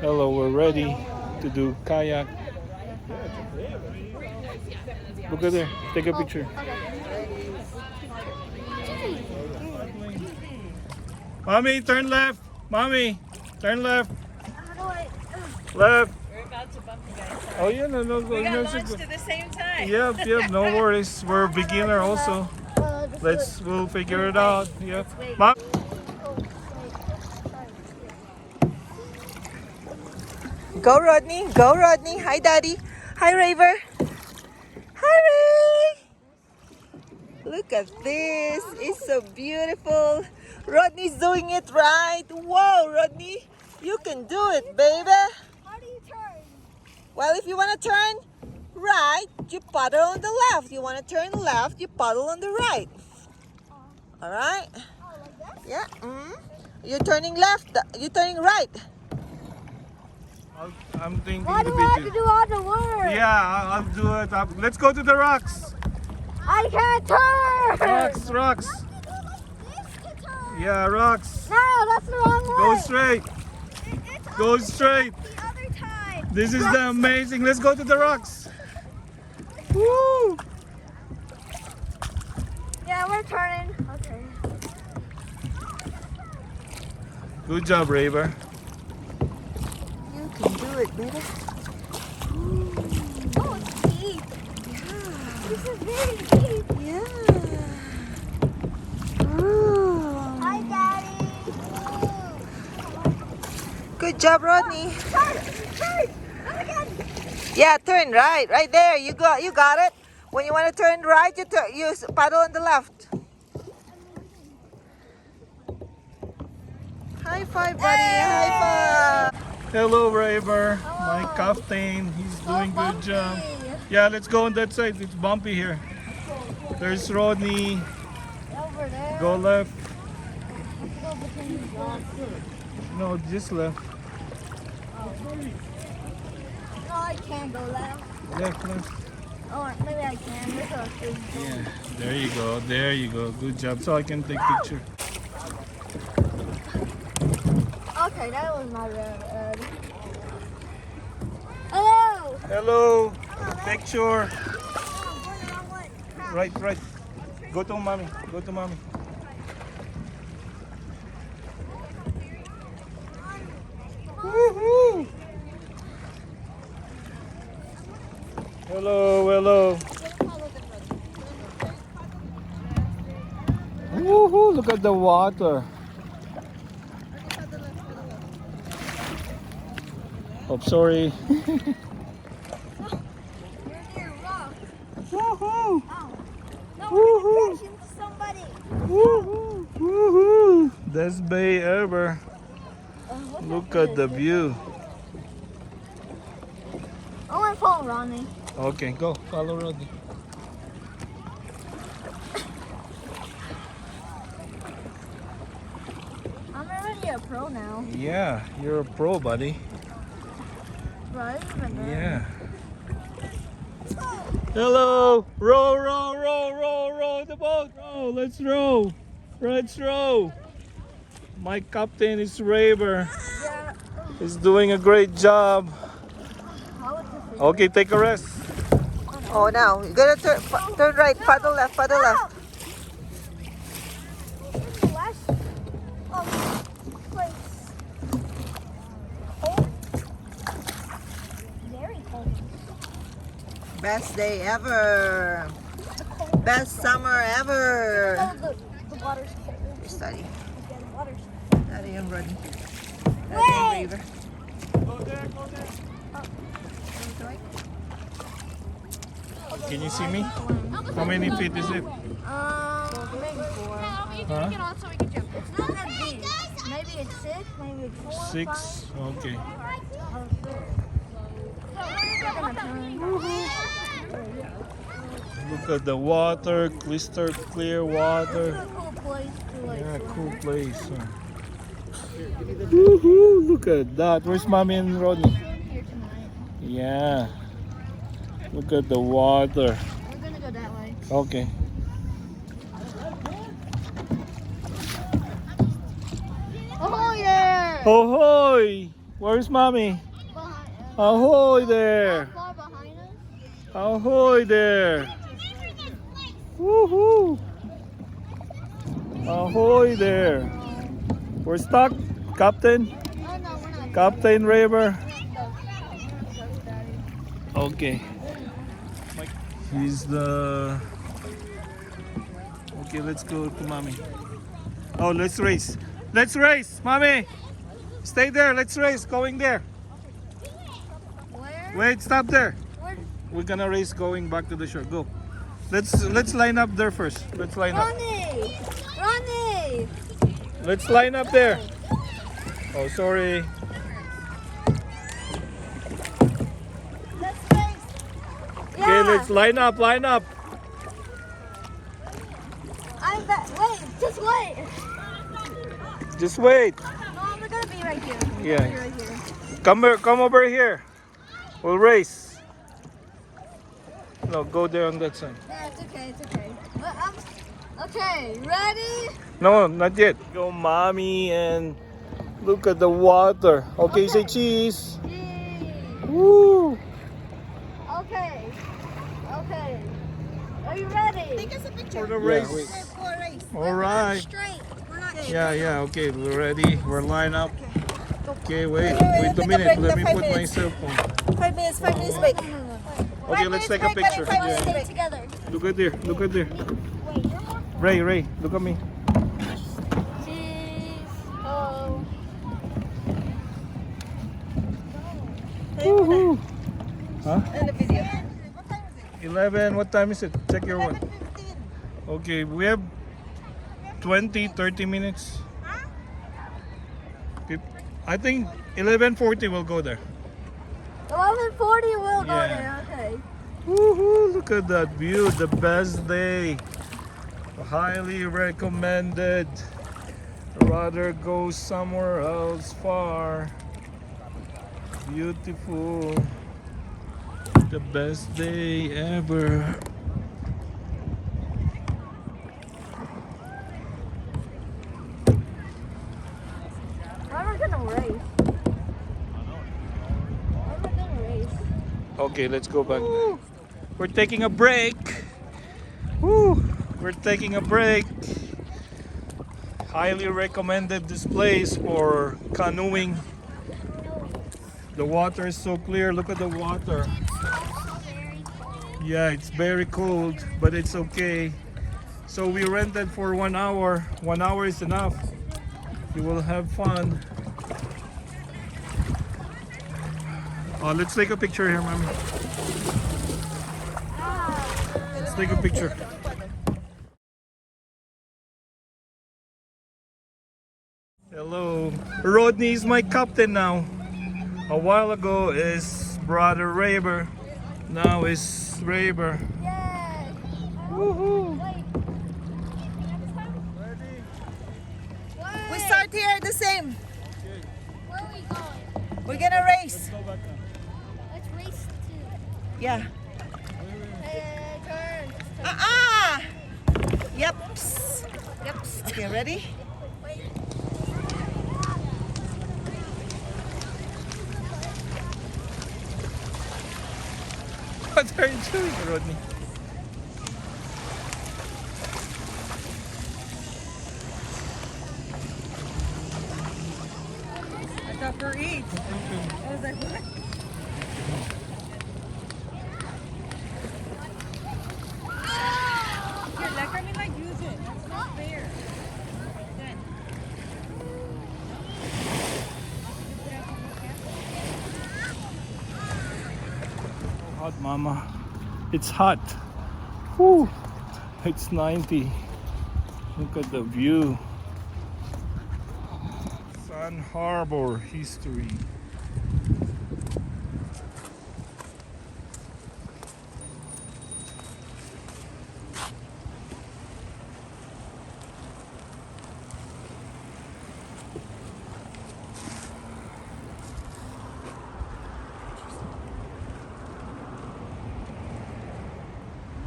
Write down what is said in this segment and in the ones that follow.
Hello, we're ready to do kayak. Look at there. Take a picture. Mommy, turn left. Mommy, turn left. Left. We're about to bump you guys. Oh yeah, no. We got launched at the same time. Yep. No worries. We're beginner also. We'll figure it out. Yep. Mom. Go Rodney, go Rodney. Hi Daddy. Hi Raver. Hi Ray. Look at this. It's so beautiful. Rodney's doing it right. Whoa, Rodney. You can do it, baby. How do you turn? Well, if you want to turn right, you paddle on the left. You want to turn left, you paddle on the right. All right? Oh, like that? Yeah. You're turning left. You're turning right. I'm thinking Why the do I have to video. do all the work? Yeah, I'll do it. Let's go to the rocks. I can't turn! Rocks. You do like this to turn. Yeah, rocks. No, that's the wrong way. Go straight. It's Go opposite straight. The other time. This is the amazing. Let's go to the rocks. Woo! Yeah, we're turning. Okay. Good job, Raver. You can do it, baby. Oh, it's deep. Yeah. This is very deep. Yeah. Ooh. Hi, Daddy. Good job, Rodney. Turn. Go again. Yeah, turn right. Right there. You got it. When you want to turn right, you paddle on the left. High five, buddy. High five. Hello, Raver. My captain. He's doing good job. Yeah, let's go on that side. It's bumpy here. There's Rodney. Over there. Go left. Let's go between these rocks. No, just left. No, I can't go left. Left. Oh, maybe I can. This is good. Yeah, there you go. Good job. So I can take picture. Okay, that was not bad. Hello. Hello. Picture. Right. Go to mommy. Woohoo! Hello. Woohoo! Look at the water. Oh, sorry. Woohoo! No, Woohoo. we're crashing into somebody. Woohoo! Best bay ever. What Look at the view. I want to follow Ronnie. Okay, go. Follow Rodney. I'm already a pro now. Yeah, you're a pro, buddy. Right? Yeah. Hello. Row the boat. Let's row. My captain is Raver. Yeah. He's doing a great job. How would you Okay, take a rest. Oh, now you gotta turn right. Paddle left. Paddle left. West of place. Cold. Very cold. Best day ever. The cold. Best summer ever. Oh, the water's cold. Study. Yeah, the water's Daddy and Rodney. Wait. Raver. Go there. Can you see me? How many feet is it? maybe 4. Huh? It's not that deep. Maybe it's 6, maybe it's 4. 6? Okay. Look at the water, crystal clear water. It's a cool place to like Yeah, swim. cool place. Woohoo! Look at that. Where's mommy and Rodney? Here tonight. Yeah. Look at the water. We're gonna go that way. Okay. Oh yeah! Ahoy! Where's mommy? Behind, Ahoy there! far behind us. Ahoy there! Woohoo! Ahoy there! We're stuck, Captain. Oh no, we're not. Captain Raver. No. Daddy. Okay. He's the. Okay, let's go to mommy. Oh, let's race. Let's race, mommy. Stay there. Let's race. Going there. Where? Wait, stop there. Where? We're gonna race going back to the shore. Go. Let's line up there first. Let's line up. Ronnie! Ronnie! Let's line up there. Oh, sorry. Let's race. Okay, let's line up. Line up. Wait, just wait. Just wait. No, we're gonna be right here. Yeah. Be right here. Come over here. We'll race. No, go there on that side. Yeah, it's okay, it's okay. But okay, ready? No, not yet. Go, mommy, and look at the water. Okay, say cheese. Yay. Woo! Okay. Okay. Are you ready? Take us a picture. For the race. For a race. All right. Straight. We're not Yeah. Okay, we're ready. We're lined up. Okay, wait a minute. Let me put my cell phone. 5 minutes, 5 minutes break. Okay, let's take a picture. Yeah. Stay together. Look at there. Look at there. Wait, you're more. Ray, look at me. Cheese. Oh. Woohoo! Huh? And the video. 11. What time is it? Check your watch. Okay, we have 20-30 minutes. I think 11:40 we'll go there. 11:40 we'll go Yeah. there. Okay. Woohoo! Look at that view. The best day. Highly recommended. Rather go somewhere else far. Beautiful. The best day ever. When we're gonna race? When we're gonna race? Okay, let's go back. We're taking a break. Woo! We're taking a break. Highly recommended this place for canoeing. The water is so clear. Look at the water. Yeah, it's very cold, but it's okay. So we rented for 1 hour. 1 hour is enough. You will have fun. Oh, let's take a picture here, mommy. Let's take a picture. Hello. Rodney is my captain now. A while ago is brother Raver. Now is Raver. Yes. Woohoo! Wait. We start here the same. Where are we going? We're gonna race. Let's race too. Yeah. Hey, turn. Yeps. Okay, ready? What are you doing, Rodney? I thought for eat. I was like, what? Here, let Carmela use it. That's not fair. Good. Hot, mama. It's hot. Whew. It's 90. Look at the view. Sun Harbor history.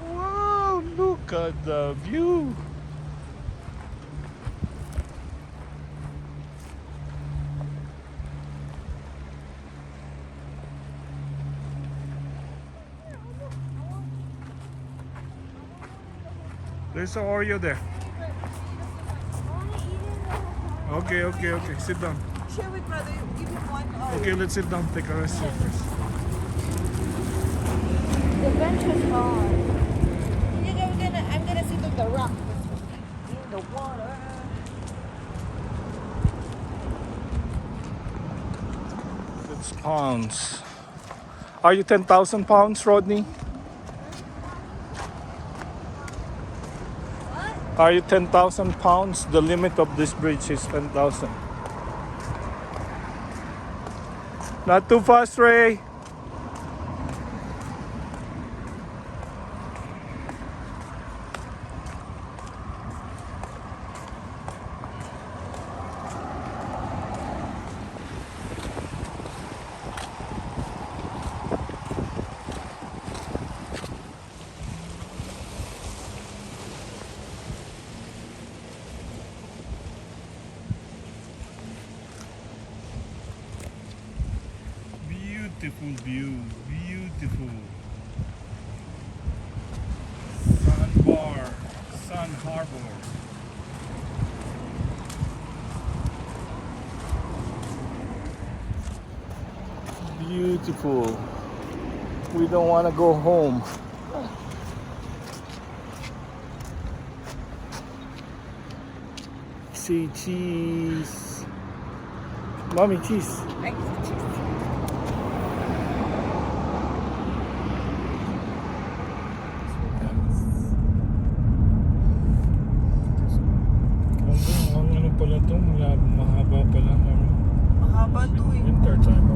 Wow, look at the view. There's an Oreo there. Okay, okay, okay. Sit down. Share with brother. Give him one or Okay, let's sit down. Take a rest here first. The bench is gone. I'm gonna sit on the rock. In the water. It's pounds. Are you 10,000 pounds, Rodney? Are you 10,000 pounds? The limit of this bridge is 10,000. Not too fast, Ray. Beautiful view, beautiful. Sandbar, Sun Harbor. Beautiful. We don't want to go home. See cheese. Mommy, cheese. Ang ano pala to, mahaba pala. Mahaba to eh. Winter time